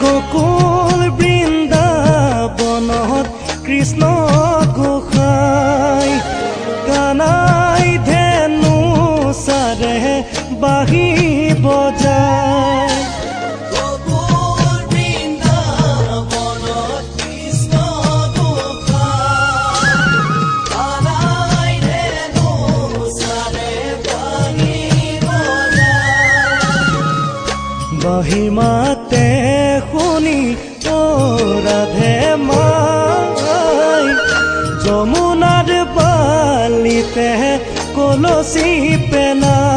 গোকুল বৃন্দাবনত কৃষ্ণ গোসাই কানাই ধেনু চাৰে বাঁহী বজায় বাঁহী মাতে শুনি ৰাধে মাই যমুনাৰ বালিতে কলচি পেনা